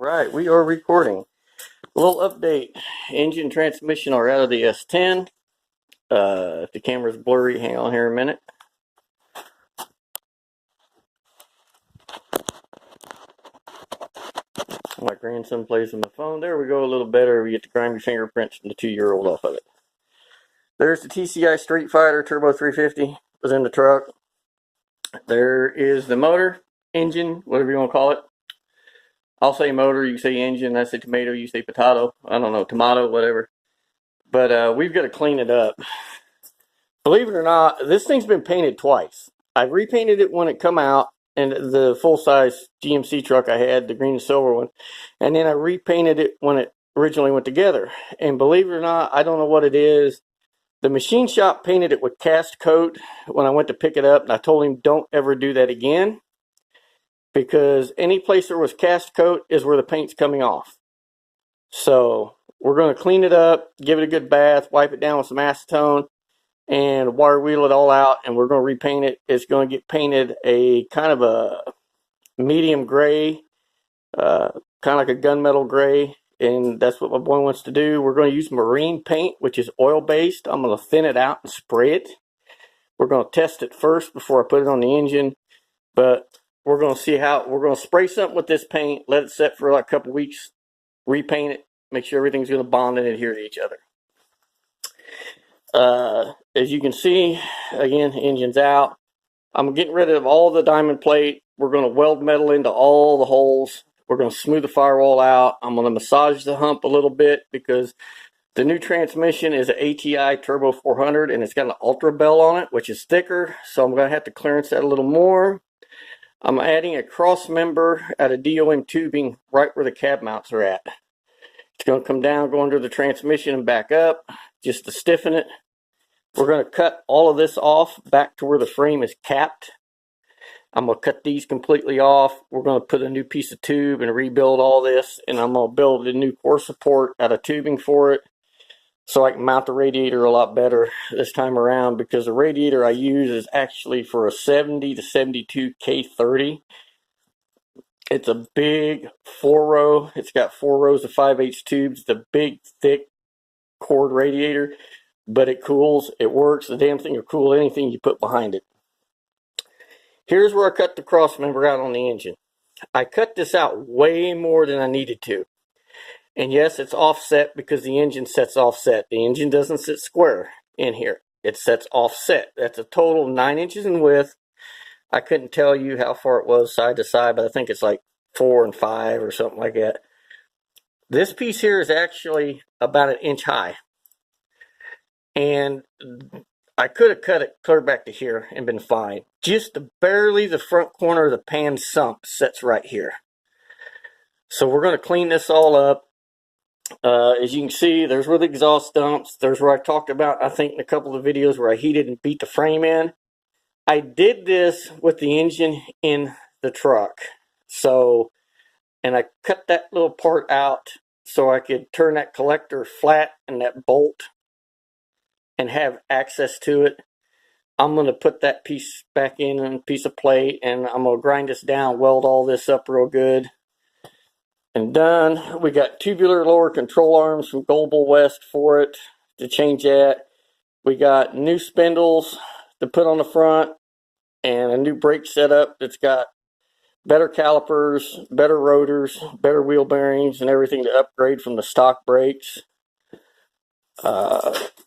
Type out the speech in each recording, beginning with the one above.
Right, we are recording. A little update. Engine transmission are out of the S10. If the camera's blurry, hang on here a minute. My grandson plays with my phone. There we go, a little better. We get to grind your fingerprints from the 2-year-old off of it. There's the TCI Street Fighter Turbo 350. Was in the truck. There is the motor, engine, whatever you want to call it. I'll say motor, you say engine, I say tomato, you say potato. I don't know, tomato, whatever. But we've got to clean it up. Believe it or not, this thing's been painted twice. I repainted it when it come out, and the full-size GMC truck I had, the green and silver one, and then I repainted it when it originally went together. And believe it or not, I don't know what it is. The machine shop painted it with cast coat when I went to pick it up, and I told him don't ever do that again, because any place there was cast coat is where the paint's coming off. So we're going to clean it up, give it a good bath, wipe it down with some acetone, and wire wheel it all out, and we're going to repaint it. It's going to get painted a kind of a medium gray, kind of like a gunmetal gray, and that's what my boy wants to do. We're going to use marine paint, which is oil-based. I'm going to thin it out and spray it. We're going to test it first before I put it on the engine, but we're going to see how, we're going to spray something with this paint, let it set for like a couple weeks, repaint it, make sure everything's going to bond and adhere to each other. As you can see, again, engine's out. I'm getting rid of all the diamond plate. We're going to weld metal into all the holes. We're going to smooth the firewall out. I'm going to massage the hump a little bit because the new transmission is an ATI Turbo 400 and it's got an Ultra Bell on it, which is thicker. So I'm going to have to clearance that a little more. I'm adding a cross member out of DOM tubing right where the cab mounts are at. It's going to come down, go under the transmission and back up just to stiffen it. We're going to cut all of this off back to where the frame is capped. I'm going to cut these completely off. We're going to put a new piece of tube and rebuild all this. And I'm going to build a new core support out of tubing for it, so I can mount the radiator a lot better this time around, because the radiator I use is actually for a 70 to 72 K30. It's a big 4-row. It's got 4 rows of 5/8 tubes. It's a big, thick cord radiator. But it cools, it works. The damn thing will cool anything you put behind it. Here's where I cut the cross member out on the engine. I cut this out way more than I needed to. And yes, it's offset because the engine sets offset. The engine doesn't sit square in here. It sets offset. That's a total 9 inches in width. I couldn't tell you how far it was side to side, but I think it's like 4 and 5 or something like that. This piece here is actually about 1 inch high. And I could have cut it clear back to here and been fine. Just barely the front corner of the pan sump sits right here. So we're going to clean this all up. As you can see, there's where the exhaust dumps. There's where I talked about, I think, in a couple of videos where I heated and beat the frame in. I did this with the engine in the truck. So, and I cut that little part out so I could turn that collector flat and that bolt and have access to it. I'm going to put that piece back in a piece of plate, and I'm going to grind this down, weld all this up real good. And done. We got tubular lower control arms from Global West for it to change that. We got new spindles to put on the front and a new brake setup that's got better calipers, better rotors, better wheel bearings, and everything to upgrade from the stock brakes.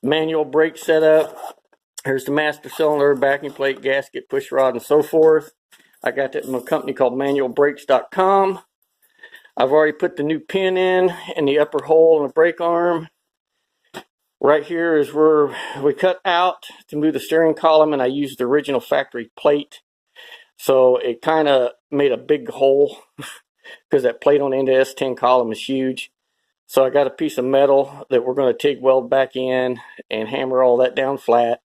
Manual brake setup. Here's the master cylinder, backing plate, gasket, push rod, and so forth. I got that from a company called manualbrakes.com. I've already put the new pin in the upper hole in the brake arm. Right here is where we cut out to move the steering column, and I used the original factory plate. So it kind of made a big hole because that plate on the end of the S10 column is huge. So I got a piece of metal that we're going to TIG weld back in and hammer all that down flat.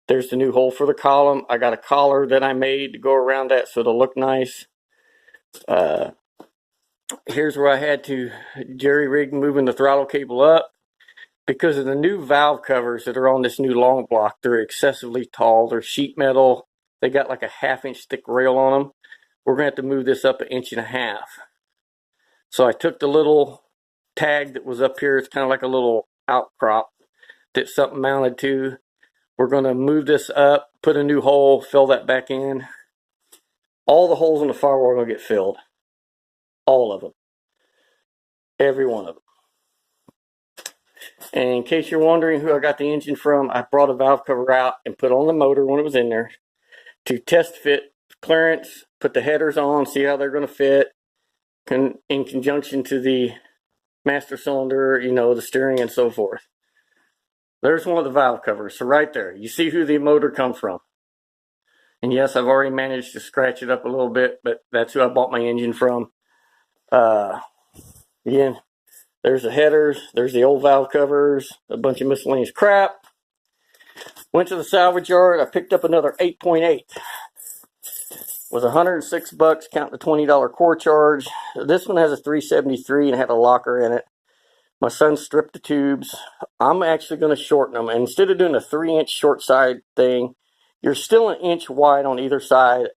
There's the new hole for the column. I got a collar that I made to go around that so it'll look nice. Here's where I had to jerry-rig moving the throttle cable up. Because of the new valve covers that are on this new long block, they're excessively tall. They're sheet metal. They got like a 1/2 inch thick rail on them. We're going to have to move this up 1.5 inches. So I took the little tag that was up here. It's kind of like a little outcrop that something mounted to. We're going to move this up, put a new hole, fill that back in. All the holes in the firewall are going to get filled. All of them. Every one of them. And in case you're wondering who I got the engine from, I brought a valve cover out and put on the motor when it was in there to test fit clearance, put the headers on, see how they're going to fit in conjunction to the master cylinder, you know, the steering and so forth. There's one of the valve covers. So right there, you see who the motor comes from. And yes, I've already managed to scratch it up a little bit, but that's who I bought my engine from. Again, there's the headers, there's the old valve covers, a bunch of miscellaneous crap. Went to the salvage yard, I picked up another 8.8. Was $106, counting the $20 core charge. This one has a 373 and had a locker in it. My son stripped the tubes. I'm actually going to shorten them. And instead of doing a 3-inch short side thing, you're still an inch wide on either side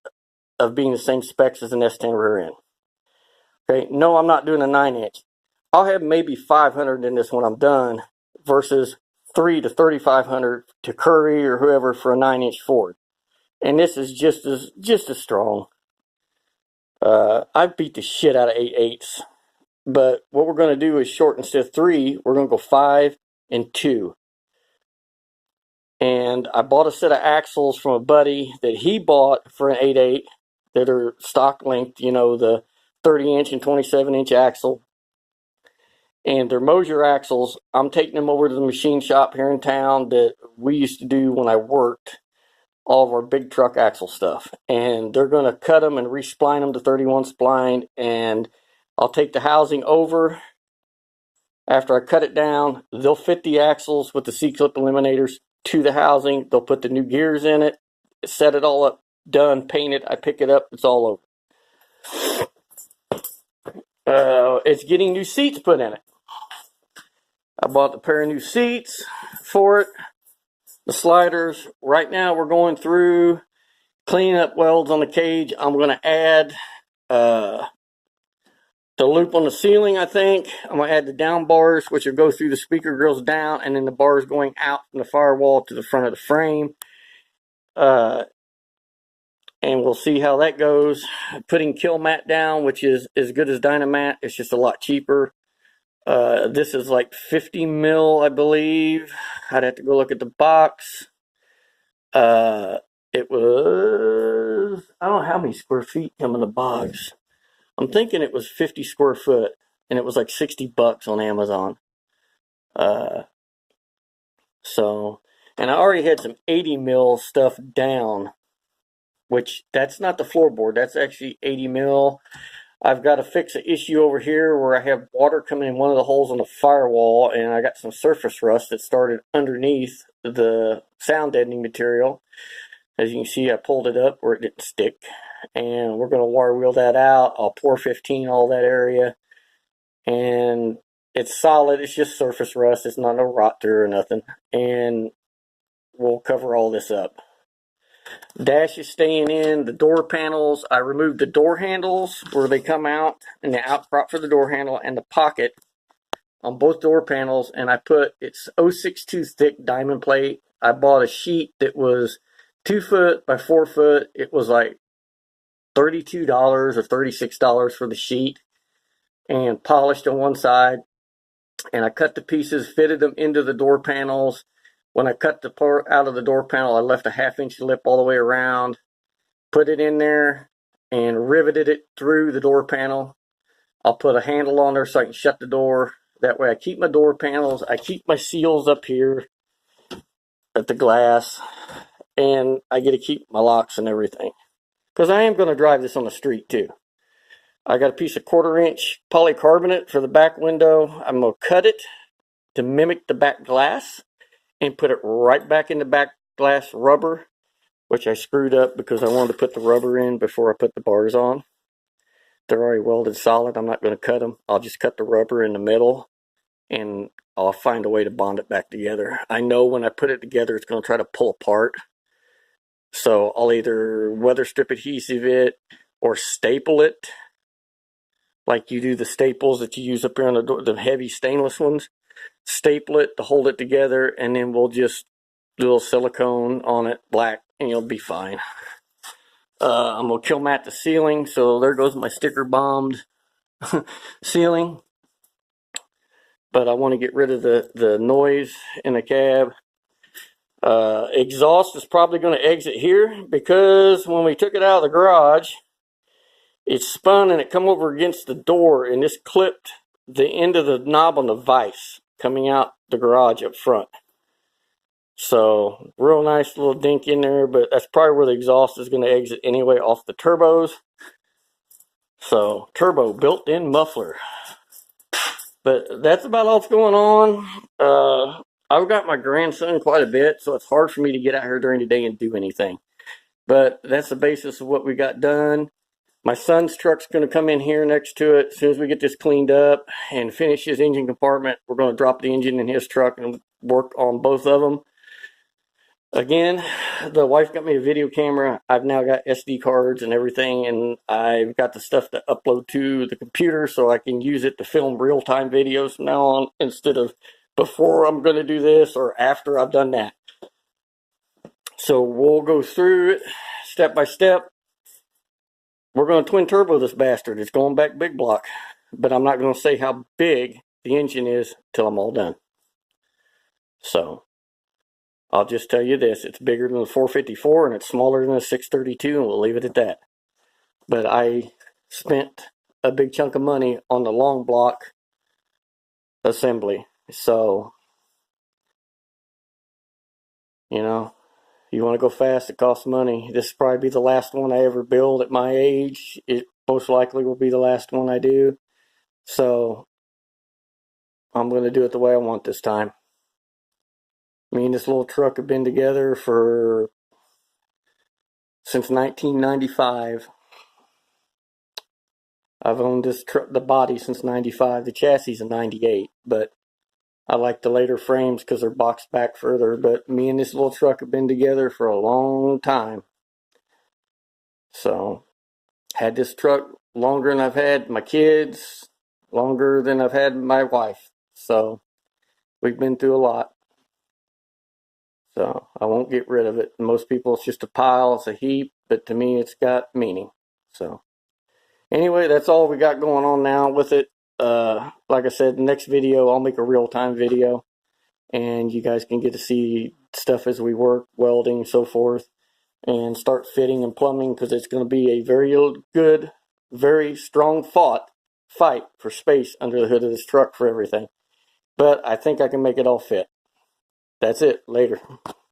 of being the same specs as an S10 rear end. Okay, no, I'm not doing a 9-inch. I'll have maybe 500 in this when I'm done versus 3 to 3,500 to Curry or whoever for a 9-inch Ford. And this is just as strong. I beat the shit out of 8/8s. But what we're going to do is short instead of 3, we're going to go 5 and 2. And I bought a set of axles from a buddy that he bought for an 8/8 that are stock length, you know, the 30-inch and 27-inch axle. And they're Mosier axles. I'm taking them over to the machine shop here in town that we used to do when I worked all of our big truck axle stuff. And they're going to cut them and respline them to 31 spline. And I'll take the housing over. After I cut it down, they'll fit the axles with the C-clip eliminators to the housing. They'll put the new gears in it, set it all up, done, paint it. I pick it up, it's all over. It's getting new seats put in it. I bought a pair of new seats for it. The sliders. Right now we're going through cleaning up welds on the cage. I'm going to add the loop on the ceiling, I think. I'm going to add the down bars, which will go through the speaker grills down, and then the bars going out from the firewall to the front of the frame. And we'll see how that goes. Putting kill mat down, which is as good as Dynamat. It's just a lot cheaper. This is like 50 mil, I believe. I'd have to go look at the box. It was, I don't know how many square feet come in the box. I'm thinking it was 50 square foot, and it was like $60 on Amazon. So, and I already had some 80 mil stuff down, which that's not the floorboard. That's actually 80 mil. I've got to fix an issue over here where I have water coming in one of the holes on the firewall, and I got some surface rust that started underneath the sound deadening material. As you can see, I pulled it up where it didn't stick, and we're going to wire wheel that out. I'll pour 15 all that area, and it's solid. It's just surface rust. It's not no rot through or nothing, and we'll cover all this up. Dash is staying in. The door panels, I removed the door handles where they come out, and the outcrop for the door handle and the pocket on both door panels, and I put, it's 062 thick diamond plate. I bought a sheet that was 2 foot by 4 foot. It was like $32 or $36 for the sheet, and polished on one side. And I cut the pieces, fitted them into the door panels. When I cut the part out of the door panel, I left a 1/2-inch lip all the way around, put it in there, and riveted it through the door panel. I'll put a handle on there so I can shut the door. That way I keep my door panels, I keep my seals up here at the glass, and I get to keep my locks and everything. Because I am going to drive this on the street too. I got a piece of 1/4-inch polycarbonate for the back window. I'm going to cut it to mimic the back glass and put it right back in the back glass rubber, which I screwed up because I wanted to put the rubber in before I put the bars on. They're already welded solid. I'm not going to cut them. I'll just cut the rubber in the middle, and I'll find a way to bond it back together. I know when I put it together, it's going to try to pull apart. So I'll either weather strip adhesive it or staple it like you do the staples that you use up here on the door, the heavy stainless ones. Staple it to hold it together, and then we'll just do a little silicone on it, black, and you'll be fine. I'm going to kill mat the ceiling, so there goes my sticker bombed ceiling. But I want to get rid of the noise in the cab. Exhaust is probably going to exit here, because when we took it out of the garage, it spun and it come over against the door, and this clipped the end of the knob on the vise coming out the garage up front. So real nice little dink in there, but that's probably where the exhaust is going to exit anyway, off the turbos. So turbo built-in muffler. But that's about all that's going on. I've got my grandson quite a bit, so it's hard for me to get out here during the day and do anything. But that's the basis of what we got done. My son's truck's going to come in here next to it. As soon as we get this cleaned up and finish his engine compartment, we're going to drop the engine in his truck and work on both of them. Again, the wife got me a video camera. I've now got SD cards and everything, and I've got the stuff to upload to the computer so I can use it to film real-time videos from now on, instead of before I'm going to do this or after I've done that. So we'll go through it step by step. We're going to twin turbo this bastard. It's going back big block, but I'm not going to say how big the engine is till I'm all done. So I'll just tell you this: it's bigger than the 454 and it's smaller than the 632, and we'll leave it at that. But I spent a big chunk of money on the long block assembly. So, you know, you want to go fast, it costs money. This will probably be the last one I ever build at my age. It most likely will be the last one I do. So I'm going to do it the way I want this time. Me and this little truck have been together since 1995. I've owned this truck, the body, since 95. The chassis is a 98, but I like the later frames because they're boxed back further. But me and this little truck have been together for a long time. So, had this truck longer than I've had my kids, longer than I've had my wife. So, we've been through a lot. So, I won't get rid of it. Most people, it's just a pile, it's a heap, but to me, it's got meaning. So, anyway, that's all we got going on now with it. Like I said, the next video, I'll make a real-time video, and you guys can get to see stuff as we work, welding, so forth, and start fitting and plumbing, because it's going to be a very good, very strong fight for space under the hood of this truck for everything. But I think I can make it all fit. That's it. Later.